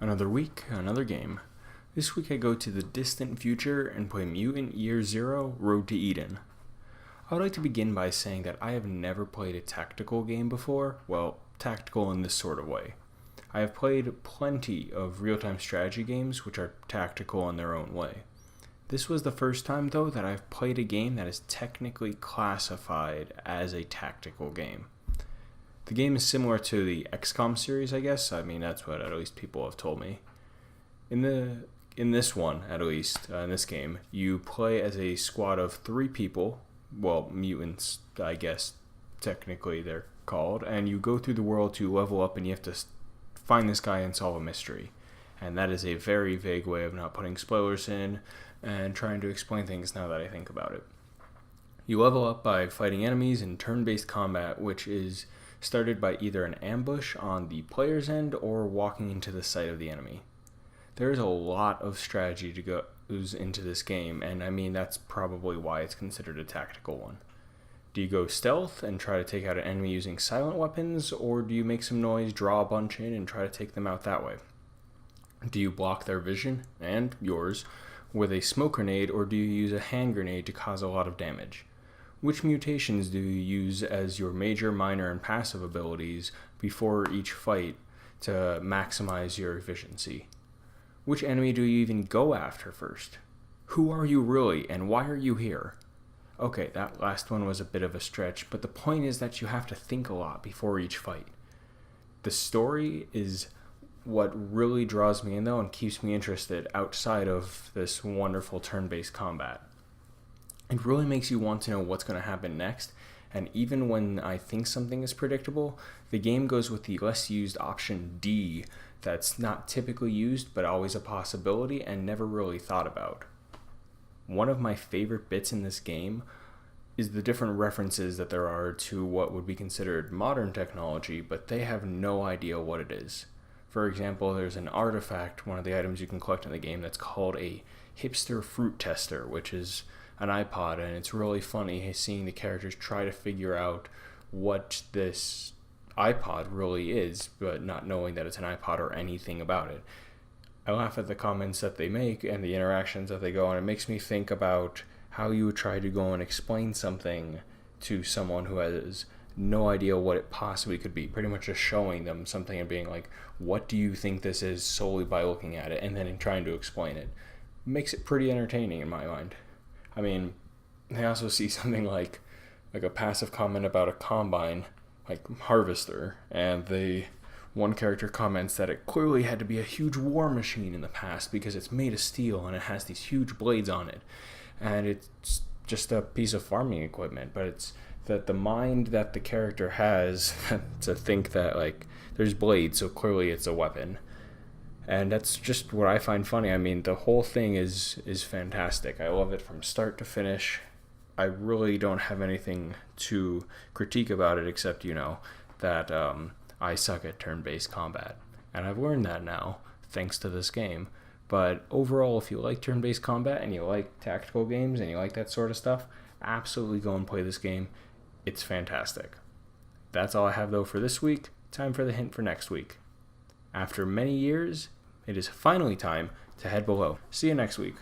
Another week, another game. This week I go to the distant future and play Mutant Year Zero Road to Eden. I would like to begin by saying that I have never played a tactical game before, well, tactical in this sort of way. I have played plenty of real-time strategy games which are tactical in their own way. This was the first time, though, that I've played a game that is technically classified as a tactical game. The game is similar to the XCOM series, I guess. I mean, that's what at least people have told me. In this one, at least, in this game, you play as a squad of 3 people, well, mutants, I guess, technically they're called, and you go through the world to level up and you have to find this guy and solve a mystery. And that is a very vague way of not putting spoilers in and trying to explain things now that I think about it. You level up by fighting enemies in turn-based combat, which is started by either an ambush on the player's end or walking into the sight of the enemy. There is a lot of strategy to goes into this game, and I mean that's probably why it's considered a tactical one. Do you go stealth and try to take out an enemy using silent weapons, or do you make some noise, draw a bunch in, and try to take them out that way? Do you block their vision, and yours, with a smoke grenade, or do you use a hand grenade to cause a lot of damage? Which mutations do you use as your major, minor, and passive abilities before each fight to maximize your efficiency? Which enemy do you even go after first? Who are you really, and why are you here? Okay, that last one was a bit of a stretch, but the point is that you have to think a lot before each fight. The story is what really draws me in, though, and keeps me interested outside of this wonderful turn-based combat. It really makes you want to know what's going to happen next, and even when I think something is predictable, the game goes with the less used option D that's not typically used but always a possibility and never really thought about. One of my favorite bits in this game is the different references that there are to what would be considered modern technology, but they have no idea what it is. For example, there's an artifact, one of the items you can collect in the game, that's called a hipster fruit tester, which is an iPod, and it's really funny seeing the characters try to figure out what this iPod really is, but not knowing that it's an iPod or anything about it. I laugh at the comments that they make and the interactions that they go on. It makes me think about how you would try to go and explain something to someone who has no idea what it possibly could be, pretty much just showing them something and being like, what do you think this is, solely by looking at it, and then trying to explain it. Makes it pretty entertaining in my mind. I mean, I also see something like a passive comment about a combine, like harvester, and one character comments that it clearly had to be a huge war machine in the past because it's made of steel and it has these huge blades on it. And it's just a piece of farming equipment, but it's that the mind that the character has to think that, like, there's blades, so clearly it's a weapon. And that's just what I find funny. I mean, the whole thing is fantastic. I love it from start to finish. I really don't have anything to critique about it except, that I suck at turn-based combat. And I've learned that now, thanks to this game. But overall, if you like turn-based combat and you like tactical games and you like that sort of stuff, absolutely go and play this game. It's fantastic. That's all I have, though, for this week. Time for the hint for next week. After many years, it is finally time to head below. See you next week.